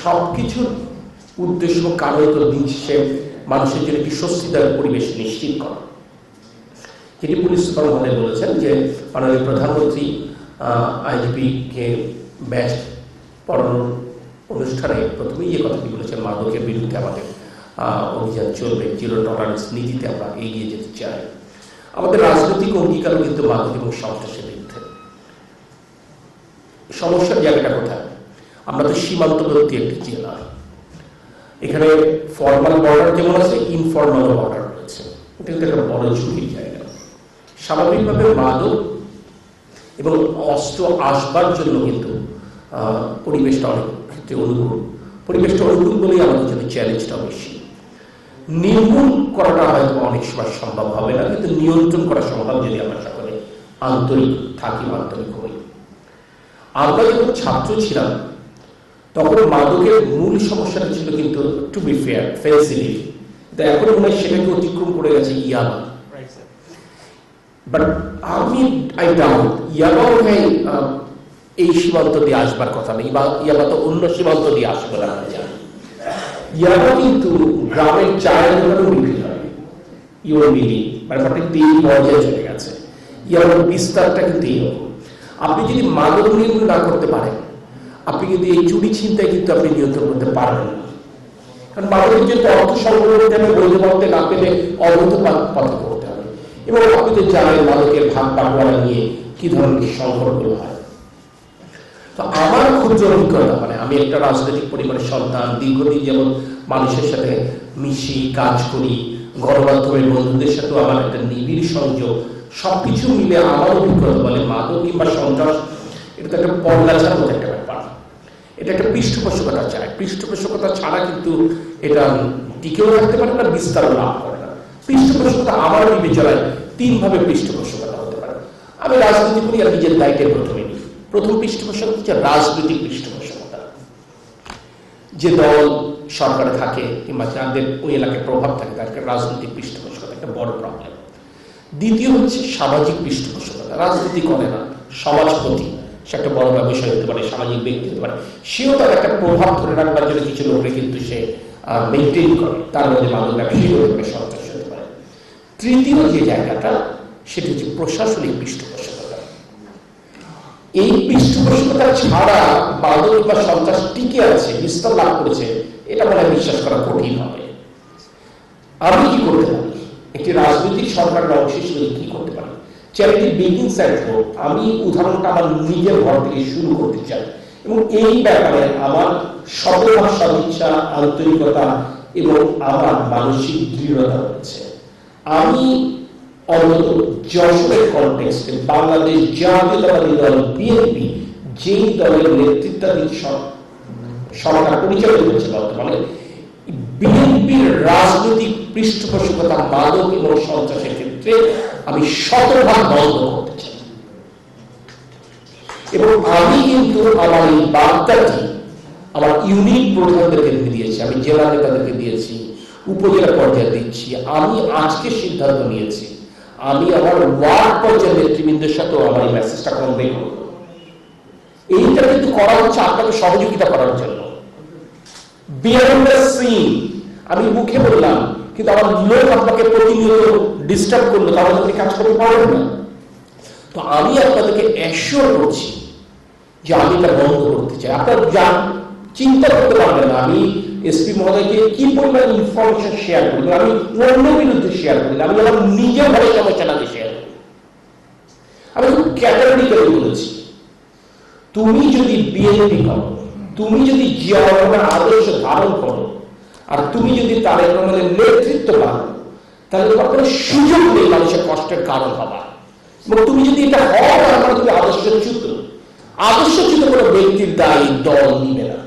সবকিছুর উদ্দেশ্য কারণ তো দিন শেষে মানুষের জন্য একটি স্বস্তিদায়ক পরিবেশ নিশ্চিত করা। যেটি পুলিশ সুপার মহোদয় বলেছেন যে মাননীয় প্রধানমন্ত্রী আইজিপিকে ব্যাচ পড়ানোর অনুষ্ঠানে প্রথমেই যে কথাটি বলেছেন, মাদকের বিরুদ্ধে আমাদের অভিযান চলবে, জিরো টলারেন্স নীতিতে আমরা এগিয়ে যেতে চাই। আমাদের রাজনৈতিক অঙ্গীকারও কিন্তু মাদক এবং সন্ত্রাসের বিরুদ্ধে। সমস্যার জায়গাটা কোথায়? আমরা তো সীমান্তবর্তী একটি জেলা, এখানে ফর্মাল বর্ডার যেমন আছে, ইনফর্মাল বর্ডার রয়েছে। এটা কিন্তু একটা বড় ঝুঁকির জায়গা। স্বাভাবিকভাবে মাদক এবং অস্ত্র আসবার জন্য কিন্তু পরিবেশটা অনেক ক্ষেত্রে অনুকূল। পরিবেশটা অনুকূল বলেই আমাদের জন্য চ্যালেঞ্জটা বেশি। নির্মূল করাটা হয়তো অনেক সময় সম্ভব হবে না, কিন্তু নিয়ন্ত্রণ করা সম্ভব যদি আমরা সকলে আন্তরিক থাকি, আন্তরিক হই। আমরা যখন ছাত্র ছিলাম তখন মাদকের মূল সমস্যাটা ছিল কিন্তু টু বি ফেয়ার ফেন্সিটিভ, এখন মনে হয় সেটাকে অতিক্রম করে গেছে ইয়াবা। বাট আই ডাউট ইয়াবাও এই সীমান্ত দিয়ে আসবার কথা নেই, বা ইয়াবা তো অন্য সীমান্ত দিয়ে আসে বলে আমরা জানি। ইয়াবা কিন্তু গ্রামের চায়ের দোকানেও বিক্রি হয়, ইউনিটি ব্যাপারটা কিন্তু এই পর্যায়ে চলে গেছে। ইয়াবার বিস্তারটা কিন্তু এইরকম। আপনি যদি মাদক নিয়ন্ত্রণ না করতে পারেন, আপনি কিন্তু এই চুরি ছিনতাই কিন্তু আপনি নিয়ন্ত্রণ করতে পারবেন না। কারণ মাদকের জন্য অর্থ সংগ্রহ করতে হবে, বৈধ পথে না পেলে অবৈধ পথে করতে হবে। এবং আপনি তো জানেন মাদকের ভাগ বাটোয়ারা নিয়ে কি ধরনের সংকটগুলো হয়। তো আমার ক্ষুদ্র অভিজ্ঞতা, মানে আমি একটা রাজনৈতিক পরিবারের সন্তান, দীর্ঘদিন যেমন মানুষের সাথে মিশি, কাজ করি, গণমাধ্যমের বন্ধুদের সাথেও আমার একটা নিবিড় সংযোগ, সবকিছু মিলে আমার অভিজ্ঞতা বলে মাদক কিংবা সন্ত্রাস এটা তো একটা পর্যালোচনার মতো একটা ব্যাপার। এটা একটা পৃষ্ঠপোষকতা চায়। পৃষ্ঠপোষকতা ছাড়া কিন্তু এটা টিকেও রাখতে পারে না, বিস্তারও লাভ করে না। পৃষ্ঠপোষকতা আমার বিবেচনায় তিনভাবে পৃষ্ঠপোষকতা হতে পারে। আমি রাজনীতি করি আর নিজের দায়িত্বের প্রথমে নিই। প্রথম পৃষ্ঠপোষকতা হচ্ছে রাজনৈতিক পৃষ্ঠপোষকতা, যে দল সরকারে থাকে কিংবা যাদের ওই এলাকায় প্রভাব থাকে তাদের রাজনৈতিক পৃষ্ঠপোষকতা একটা বড় প্রবলেম। দ্বিতীয় হচ্ছে সামাজিক পৃষ্ঠপোষকতা, রাজনীতি করে না, সমাজপতি, সে একটা বড় ব্যবসায়ী হতে পারে, সামাজিক ব্যক্তি হতে পারে, সেও তার একটা প্রভাব ধরে রাখবার জন্য কিছু লোককে কিন্তু সে মেনটেন করে, তার মধ্যে মাদক ব্যবসায়ী হতে পারে, সন্ত্রাসী হতে পারে। তৃতীয় যে জায়গাটা সেটা হচ্ছে প্রশাসনিক পৃষ্ঠপোষকতা। এই পৃষ্ঠপোষকতা ছাড়া মাদক বা সন্ত্রাস টিকে আছে, বিস্তার লাভ করেছে, এটা মনে হয় বিশ্বাস করা কঠিন হবে। আমি কি করতে পারি? একটি রাজনৈতিক সরকারের অংশ হিসেবে কি করতে পারি? Charity begins at home. আমি উদাহরণটা আমার নিজের ঘর থেকে শুরু করতে চাই, এবং এই ব্যাপারে আমার শতভাগ সদিচ্ছা, আন্তরিকতা এবং আমার মানসিক দৃঢ়তা রয়েছে। আমি অন্তত যশোরের কনটেক্সটে বাংলাদেশ জাতীয়তাবাদী দল বিএনপি, যেই দলের নেতৃত্বাধীন সরকার পরিচালিত হচ্ছে বর্তমানে, বিএনপির রাজনৈতিক পৃষ্ঠপোষকতা মাদক এবং সন্ত্রাসের ক্ষেত্রে আমি শতভাগ বন্ধ করতে চাই। এবং আমি কিন্তু আমার এই বার্তাটি আমার ইউনিট প্রধানদেরকে দিয়েছি, আমি জেলা নেতাদেরকে দিয়েছি, উপজেলা পর্যায়ে দিচ্ছি। আমি আজকে সিদ্ধান্ত নিয়েছি আমি আমার ওয়ার্ড পর্যায়ের নেতৃবৃন্দের সাথেও আমার এই মেসেজটা কনভে করব। এইটা কিন্তু করা হচ্ছে আপনাকে সহযোগিতা করার জন্য। বিহাইন্ড দ্য সিন আমি মুখে বললাম, কিন্তু আমার লোক আপনাকে প্রতিনিয়ত ডিস্টার্ব করলো, তাহলে আপনি কাজ করতে পারবেন না। তো আমি আপনাদেরকে অ্যাসিওর করছি যে আমি এটা বন্ধ করতে চাই। আপনারা চিন্তা করতে পারবেন না আমি এসপি মহোদয়কে কি পরিমাণ ইনফরমেশন শেয়ার করি, আমি অন্য বিরুদ্ধে শেয়ার করি, আমি আমার নিজের ঘরে সমস্যাটাকে শেয়ার করি। আমি খুব ক্যাটাগরিক্যালি বলেছি, তুমি যদি বিএনপি করো, তুমি যদি জিয়া রহমানের আদর্শ ধারণ করো, আর তুমি যদি তারেক রহমানের নেতৃত্ব পাও, তাহলে তোমার কোনো সুযোগ নেই মানুষের কষ্টের কারণ হবা। এবং তুমি যদি এটা হও, তাহলে তুমি আদর্শচ্যুত কোনো ব্যক্তির দায়ী দল নিবে না।